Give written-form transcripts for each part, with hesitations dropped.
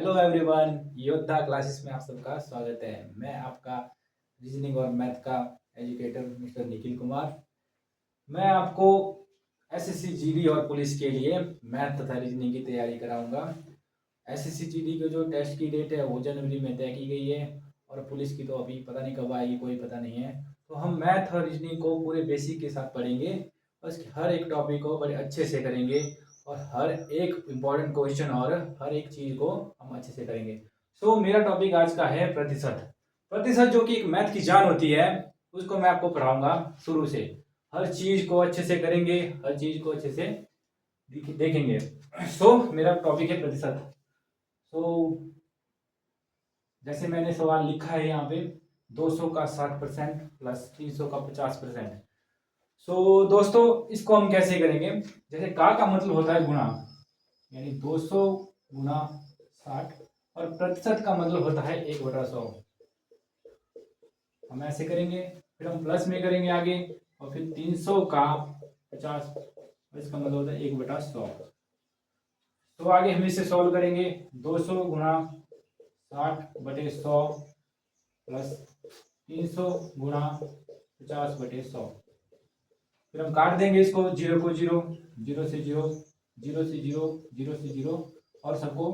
Hello everyone, योद्धा classes में आप सबका स्वागत है। मैं आपका रीजनिंग और मैथ का एजुकेटर मिस्टर निखिल कुमार। मैं आपको एसएससी जीडी और पुलिस के लिए मैथ तथा रीजनिंग की तैयारी कराऊंगा। एसएससी जीडी के जो टेस्ट की डेट है वो जनवरी में तय की गई है और पुलिस की तो अभी पता नहीं कब आएगी, कोई पता नहीं है। तो हम मैथ और रीजनिंग को पूरे बेसिक के साथ पढ़ेंगे और इसके हर एक टॉपिक को बड़े अच्छे से करेंगे और हर एक इम्पॉर्टेंट क्वेश्चन और हर एक चीज़ को हम अच्छे से करेंगे। मेरा टॉपिक आज का है प्रतिशत। प्रतिशत जो कि एक मैथ की जान होती है, उसको मैं आपको पढ़ाऊंगा शुरू से। हर चीज़ को अच्छे से करेंगे, हर चीज़ को अच्छे से देखेंगे। मेरा टॉपिक है प्रतिशत। जैसे मैंने सवाल लिखा है यहाँ पे, 200 का 60% प्लस 300 का 50%। दोस्तों इसको हम कैसे करेंगे? जैसे का मतलब होता है गुणा, यानी 200 गुना 60, और प्रतिशत का मतलब होता है 1/100। हम ऐसे करेंगे, फिर हम प्लस में करेंगे आगे, और फिर 300 का 50, इसका मतलब होता है 1/100। तो आगे हम इसे सॉल्व करेंगे। 200 गुना 60/100 प्लस 300 गुना 50/100। फिर हम काट देंगे इसको, जीरो को जीरो, जीरो से जीरो, जीरो से जीरो, जीरो से जीरो, और सबको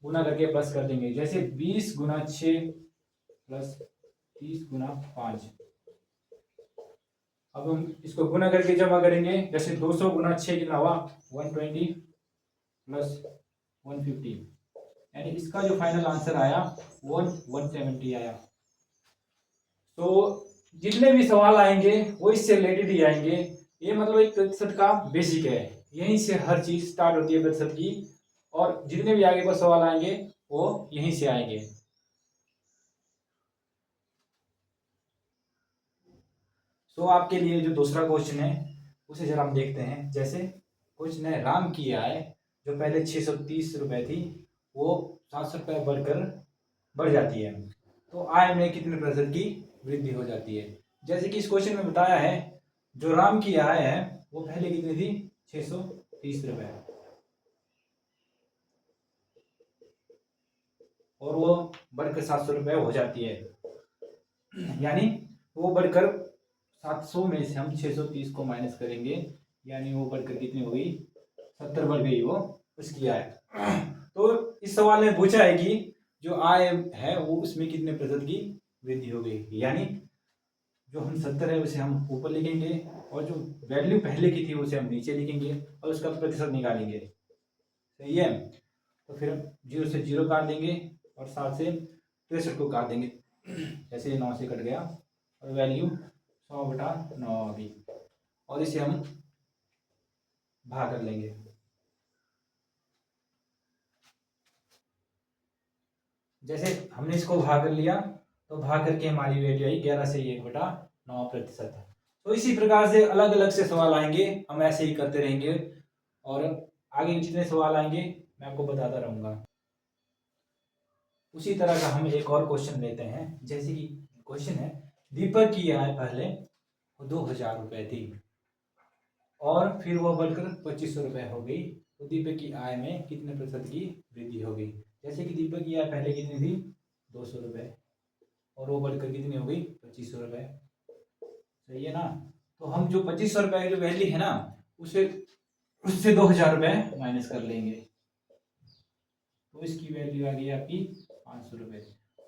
गुना करके प्लस कर देंगे। जैसे 20 गुना 6 प्लस 30 गुना 5। अब हम इसको गुना करके जमा करेंगे। जैसे 200 गुना 6 कितना हुआ? 120 प्लस 150, यानी इसका जो फाइनल आंसर आया वो 170 आया। तो जितने भी सवाल आएंगे वो इससे रिलेटेड ही आएंगे। ये मतलब एक प्रतिशत का बेसिक है, यहीं से हर चीज स्टार्ट होती है प्रतिशत की, और जितने भी आगे को सवाल आएंगे वो यहीं से आएंगे। आपके लिए जो दूसरा क्वेश्चन है उसे जरा हम देखते हैं। जैसे क्वेश्चन है, राम की आय जो पहले 630 रुपए थी वो 700 रुपये बढ़ जाती है, तो आय में कितने प्रतिशत की वृद्धि हो जाती है? जैसे कि इस क्वेश्चन में बताया है, जो राम की आय है वो पहले कितनी थी? 630 रुपए, और वो बढ़कर 700 रुपये हो जाती है। यानी वो बढ़कर 700 में से हम 630 को माइनस करेंगे, यानी वो बढ़कर कितनी हो गई? 70 बढ़ गई वो उसकी आय। तो इस सवाल में पूछा है कि जो आय है वो उसमें कितने प्रतिशत की वृद्धि हो गई, यानी जो हम 70 है उसे हम ऊपर लिखेंगे और जो वैल्यू पहले की थी उसे हम नीचे लिखेंगे और उसका प्रतिशत निकालेंगे। सही है? तो फिर हम 0 से 0 काट देंगे और 7 से 63 को काट देंगे। जैसे 9 से कट गया और वैल्यू 100/9 आ गई, और इसे हम भाग कर लेंगे। जैसे हमने इसको भाग कर लिया तो भाग करके हमारी वैल्यू आई 11 से 1/9%। तो इसी प्रकार से अलग अलग से सवाल आएंगे, हम ऐसे ही करते रहेंगे और आगे जितने सवाल आएंगे मैं आपको बताता रहूंगा। उसी तरह का हम एक और क्वेश्चन लेते हैं। जैसे कि क्वेश्चन है, दीपक की आय पहले 2000 रुपए थी और फिर वह बढ़कर 2500 रुपए हो गई, तो दीपक की आय में कितने प्रतिशत की वृद्धि हो गई? जैसे कि दीपक की आय पहले कितनी थी? 200 रुपए, और वो बढ़कर कितनी हो गई? 2500 रुपए। सही है ना? तो हम जो 2500 रुपए की जो वैल्यू है ना, उसे उससे 2000 रुपए माइनस कर लेंगे, तो इसकी वैल्यू आ गई आपकी 500 रुपए।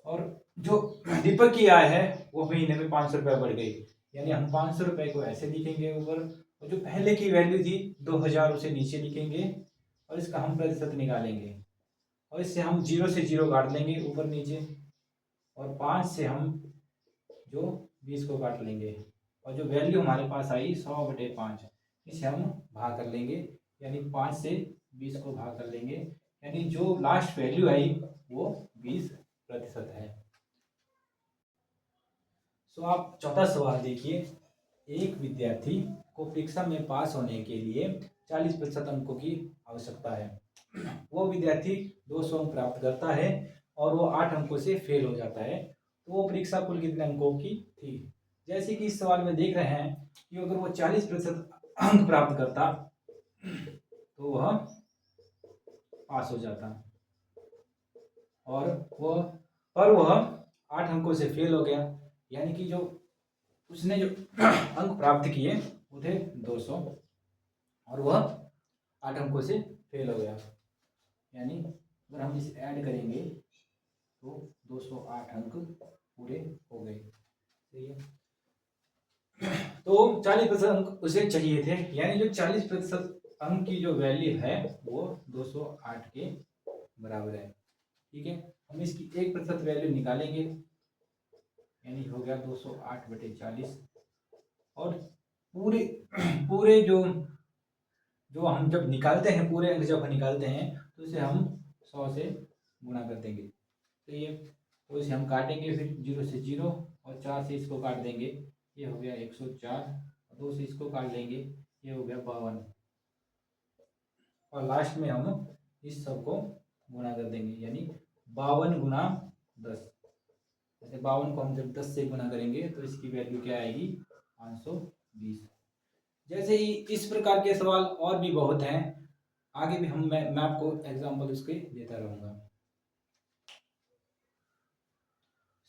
और जो दीपक की आय है वो महीने में 500 रुपए बढ़ गई, यानी हम 500 रुपए को ऐसे लिखेंगे ऊपर, और जो पहले की वैल्यू थी 2000 उसे नीचे लिखेंगे और इसका हम प्रतिशत निकालेंगे, और इससे हम 0 से 0 काट लेंगे ऊपर नीचे, और 5 से हम जो 20 को काट लेंगे, और जो वैल्यू हमारे पास आई 100/5, इसे हम भाग कर लेंगे, यानी 5 से 20 को भाग कर लेंगे, यानी जो लास्ट वैल्यू आई वो 20% है। आप चौथा सवाल देखिए, एक विद्यार्थी को परीक्षा में पास होने के लिए 40% अंकों की आवश्यकता है। वो विद्यार्थी 200 अंक प्राप्त करता है और वो 8 अंकों से फेल हो जाता है, तो वो परीक्षा कुल कितने अंकों की थी? जैसे कि इस सवाल में देख रहे हैं कि अगर वो 40% अंक प्राप्त करता तो वह पास हो जाता। और वह 8 अंकों से फेल हो गया, यानी कि जो उसने जो अंक प्राप्त किए वो थे 200 और वह 8 अंकों से फेल हो गया। यानी अगर हम इसे ऐड करेंगे तो 208 अंक पूरे हो गए। सही है। तो 40% अंक उसे चाहिए थे, यानी जो 40% अंक की जो वैल्यू है वो 208 के बराबर है। ठीक है, हम इसकी 1% वैल्यू निकालेंगे, यानी हो गया 208/40। और पूरे पूरे जो हम जब निकालते हैं, पूरे अंक जब निकालते हैं तो इसे हम 100 से गुणा कर देंगे। तो ये तो इसे हम काटेंगे, फिर 0 से 0 और 4 से इसको काट देंगे, ये हो गया 104 और 2 से इसको काट लेंगे, ये हो गया 52 और लास्ट में हम इस सब को गुणा कर देंगे, यानी 52 गुना 10। जैसे 52 को हम जब 10 से गुणा करेंगे तो इसकी वैल्यू क्या आएगी, 520। जैसे ही इस प्रकार के सवाल और भी बहुत हैं, आगे भी मैं आपको एग्जाम्पल उसके देता रहूँगा।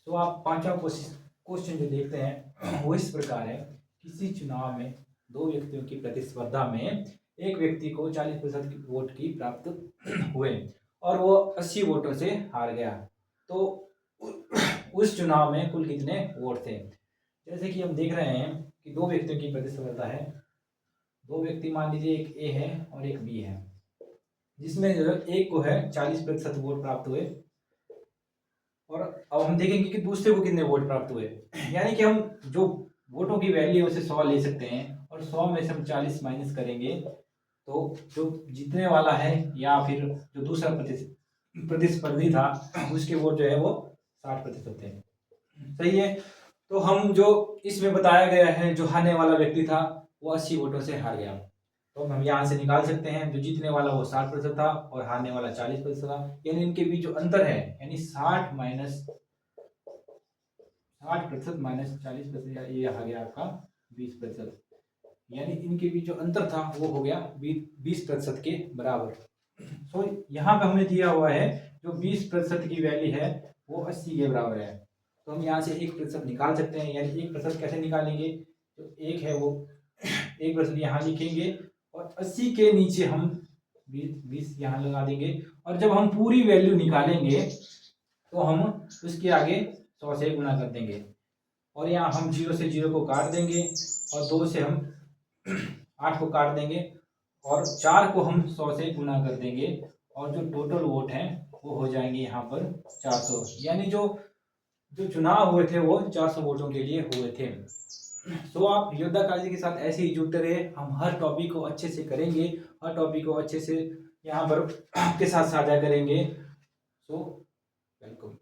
तो आप पांचवा क्वेश्चन जो देखते हैं वो इस प्रकार है। किसी चुनाव में दो व्यक्तियों की प्रतिस्पर्धा में एक व्यक्ति को 40% वोट की प्राप्त हुए और वो 80 वोटों से हार गया, तो उस चुनाव में कुल कितने वोट थे। जैसे कि हम देख रहे हैं कि दो व्यक्तियों की प्रतिस्पर्धा है, दो व्यक्ति मान लीजिए एक ए है और एक बी है, जिसमें एक को है 40% वोट प्राप्त हुए और अब हम देखेंगे कि दूसरे को कितने वोट प्राप्त हुए। यानी कि हम जो वोटों की वैल्यू है उसे 100 ले सकते हैं और 100 में से हम 40 माइनस करेंगे तो जो जीतने वाला है या फिर जो दूसरा प्रतिस्पर्धी था उसके वोट जो है वो 60% थे। सही है। तो हम जो इसमें बताया गया है, जो हारने वाला व्यक्ति था वो 80 वोटों से हार गया, तो हम यहाँ से निकाल सकते हैं जो जीतने वाला वो 60% था और हारने वाला 40% था। यानी इनके बीच जो अंतर है, यानी 60% माइनस 40%, ये आ गया आपका 20%, यानी इनके बीच जो अंतर था वो हो गया 20% के बराबर। सो यहाँ पे हमें दिया हुआ है जो 20% की वैल्यू है वो 80 के बराबर है, तो हम यहाँ से 1% निकाल सकते हैं। यानी 1% कैसे निकालेंगे, तो एक है वो 1% यहाँ लिखेंगे और 80 के नीचे हम 20 यहाँ लगा देंगे और जब हम पूरी वैल्यू निकालेंगे तो हम उसके आगे 100 से गुणा कर देंगे और यहाँ हम 0 से 0 को काट देंगे और 2 से हम 8 को काट देंगे और 4 को हम 100 से गुणा कर देंगे और जो टोटल वोट हैं वो हो जाएंगे यहाँ पर 400। यानी जो चुनाव हुए थे वो 400 वोटों के लिए हुए थे। तो आप योद्धा काजी के साथ ऐसे ही जुड़ते रहे, हम हर टॉपिक को अच्छे से करेंगे, हर टॉपिक को अच्छे से यहाँ पर आपके साथ साझा करेंगे। So welcome.